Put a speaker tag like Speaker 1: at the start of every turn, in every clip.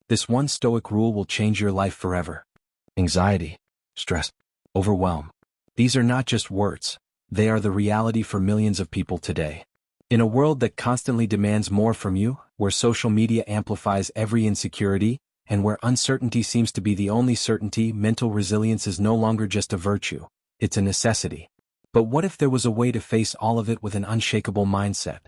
Speaker 1: This one Stoic rule will change your life forever. Anxiety, stress, overwhelm. These are not just words, they are the reality for millions of people today. In a world that constantly demands more from you, where social media amplifies every insecurity, and where uncertainty seems to be the only certainty, mental resilience is no longer just a virtue, it's a necessity. But what if there was a way to face all of it with an unshakable mindset?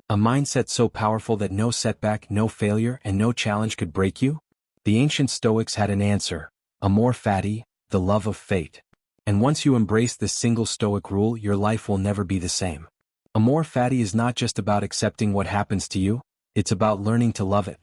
Speaker 1: A mindset so powerful that no setback, no failure, and no challenge could break you? The ancient Stoics had an answer: amor fati, the love of fate. And once you embrace this single Stoic rule, your life will never be the same. Amor fati is not just about accepting what happens to you, it's about learning to love it.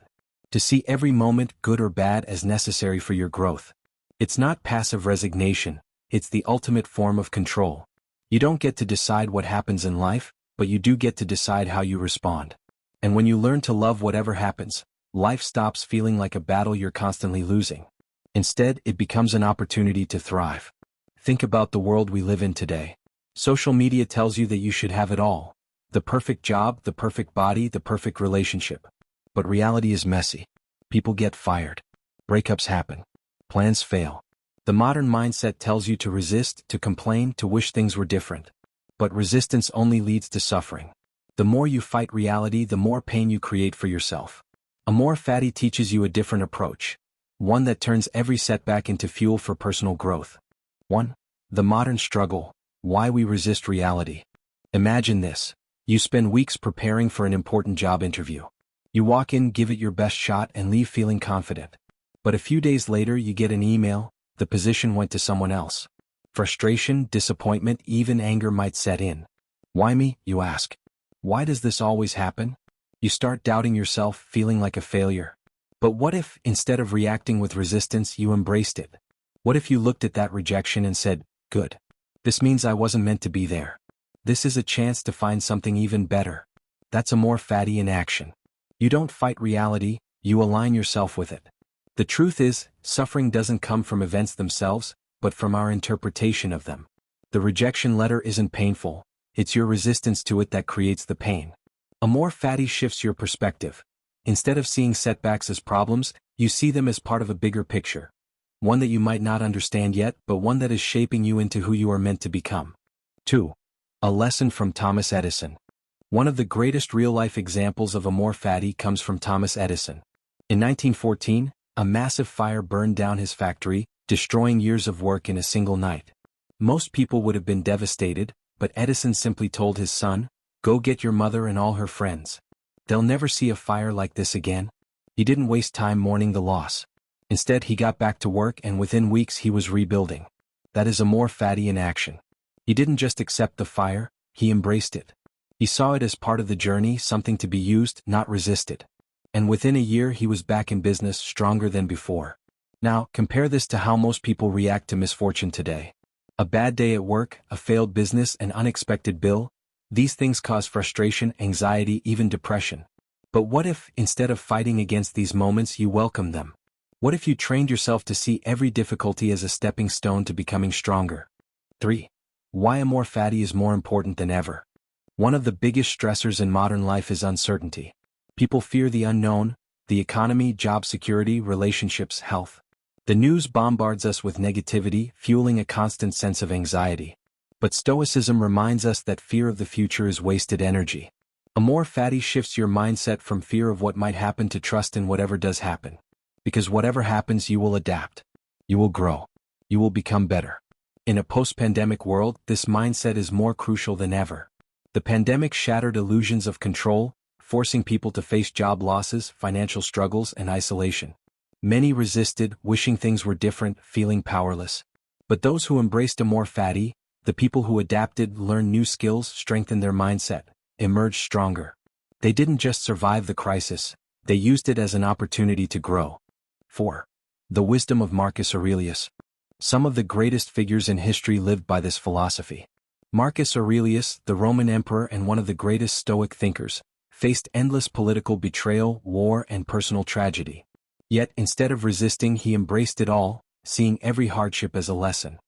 Speaker 1: To see every moment, good or bad, as necessary for your growth. It's not passive resignation, it's the ultimate form of control. You don't get to decide what happens in life, but you do get to decide how you respond. And when you learn to love whatever happens, life stops feeling like a battle you're constantly losing. Instead, it becomes an opportunity to thrive. Think about the world we live in today. Social media tells you that you should have it all. The perfect job, the perfect body, the perfect relationship. But reality is messy. People get fired. Breakups happen. Plans fail. The modern mindset tells you to resist, to complain, to wish things were different. But resistance only leads to suffering. The more you fight reality, the more pain you create for yourself. Amor fati teaches you a different approach. One that turns every setback into fuel for personal growth. 1. The modern struggle. Why we resist reality. Imagine this. You spend weeks preparing for an important job interview. You walk in, give it your best shot, and leave feeling confident. But a few days later you get an email: the position went to someone else. Frustration, disappointment, even anger might set in. Why me, you ask? Why does this always happen? You start doubting yourself, feeling like a failure. But what if, instead of reacting with resistance, you embraced it? What if you looked at that rejection and said, good. This means I wasn't meant to be there. This is a chance to find something even better. That's amor fati in action. You don't fight reality, you align yourself with it. The truth is, suffering doesn't come from events themselves, but from our interpretation of them. The rejection letter isn't painful, it's your resistance to it that creates the pain. Amor fati shifts your perspective. Instead of seeing setbacks as problems, you see them as part of a bigger picture. One that you might not understand yet, but one that is shaping you into who you are meant to become. 2. A lesson from Thomas Edison. One of the greatest real-life examples of amor fati comes from Thomas Edison. In 1914, a massive fire burned down his factory, destroying years of work in a single night. Most people would have been devastated, but Edison simply told his son, "Go get your mother and all her friends. They'll never see a fire like this again." He didn't waste time mourning the loss. Instead, he got back to work, and within weeks he was rebuilding. That is amor fati in action. He didn't just accept the fire, he embraced it. He saw it as part of the journey, something to be used, not resisted. And within a year he was back in business, stronger than before. Now, compare this to how most people react to misfortune today. A bad day at work, a failed business, an unexpected bill. These things cause frustration, anxiety, even depression. But what if, instead of fighting against these moments, you welcome them? What if you trained yourself to see every difficulty as a stepping stone to becoming stronger? 3. Why amor fati is more important than ever. One of the biggest stressors in modern life is uncertainty. People fear the unknown, the economy, job security, relationships, health. The news bombards us with negativity, fueling a constant sense of anxiety. But Stoicism reminds us that fear of the future is wasted energy. Amor fati shifts your mindset from fear of what might happen to trust in whatever does happen. Because whatever happens, you will adapt. You will grow. You will become better. In a post-pandemic world, this mindset is more crucial than ever. The pandemic shattered illusions of control, forcing people to face job losses, financial struggles, and isolation. Many resisted, wishing things were different, feeling powerless. But those who embraced amor fati, the people who adapted, learned new skills, strengthened their mindset, emerged stronger. They didn't just survive the crisis, they used it as an opportunity to grow. 4. The wisdom of Marcus Aurelius. Some of the greatest figures in history lived by this philosophy. Marcus Aurelius, the Roman emperor and one of the greatest Stoic thinkers, faced endless political betrayal, war, and personal tragedy. Yet, instead of resisting, he embraced it all, seeing every hardship as a lesson.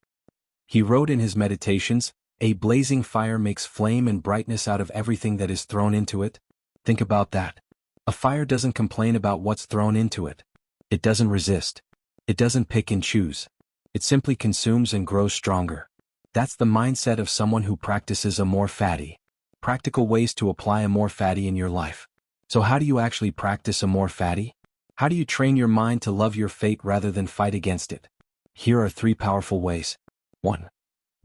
Speaker 1: He wrote in his Meditations, "A blazing fire makes flame and brightness out of everything that is thrown into it." Think about that. A fire doesn't complain about what's thrown into it. It doesn't resist. It doesn't pick and choose. It simply consumes and grows stronger. That's the mindset of someone who practices amor fati. Practical ways to apply amor fati in your life. So how do you actually practice amor fati? How do you train your mind to love your fate rather than fight against it? Here are 3 powerful ways. 1.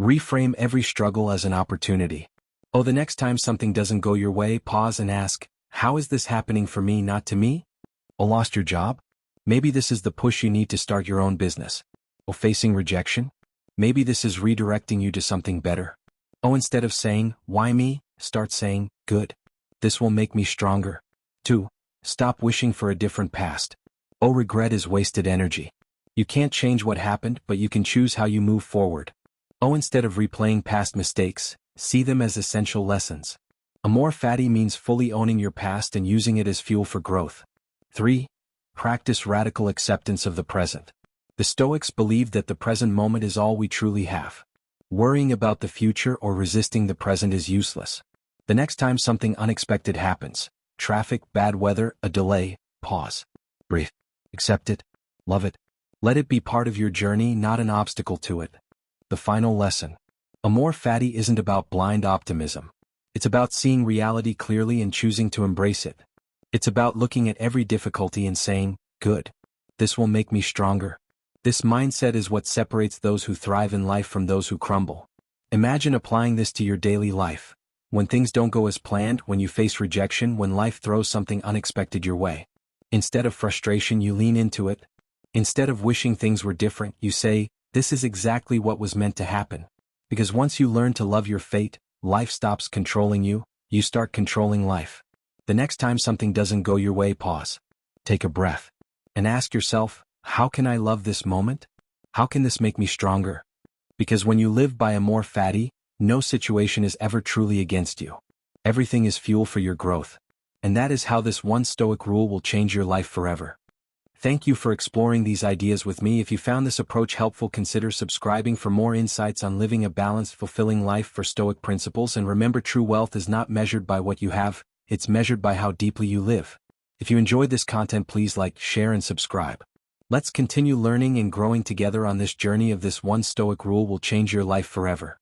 Speaker 1: Reframe every struggle as an opportunity. Oh, the next time something doesn't go your way, pause and ask, how is this happening for me, not to me? Oh, lost your job? Maybe this is the push you need to start your own business. Oh, facing rejection? Maybe this is redirecting you to something better. Oh, instead of saying, why me, start saying, good. This will make me stronger. 2. Stop wishing for a different past. Oh, regret is wasted energy. You can't change what happened, but you can choose how you move forward. Oh, instead of replaying past mistakes, see them as essential lessons. Amor fati means fully owning your past and using it as fuel for growth. 3. Practice radical acceptance of the present. The Stoics believe that the present moment is all we truly have. Worrying about the future or resisting the present is useless. The next time something unexpected happens, traffic, bad weather, a delay, pause. Breathe. Accept it. Love it. Let it be part of your journey, not an obstacle to it. The final lesson. Amor fati isn't about blind optimism. It's about seeing reality clearly and choosing to embrace it. It's about looking at every difficulty and saying, good. This will make me stronger. This mindset is what separates those who thrive in life from those who crumble. Imagine applying this to your daily life. When things don't go as planned, when you face rejection, when life throws something unexpected your way. Instead of frustration, you lean into it. Instead of wishing things were different, you say, this is exactly what was meant to happen. Because once you learn to love your fate, life stops controlling you, you start controlling life. The next time something doesn't go your way, pause. Take a breath. And ask yourself, how can I love this moment? How can this make me stronger? Because when you live by amor fati, no situation is ever truly against you. Everything is fuel for your growth. And that is how this one Stoic rule will change your life forever. Thank you for exploring these ideas with me. If you found this approach helpful, consider subscribing for more insights on living a balanced, fulfilling life for Stoic principles. And remember, true wealth is not measured by what you have, it's measured by how deeply you live. If you enjoyed this content, please like, share, and subscribe. Let's continue learning and growing together on this journey of this one Stoic rule will change your life forever.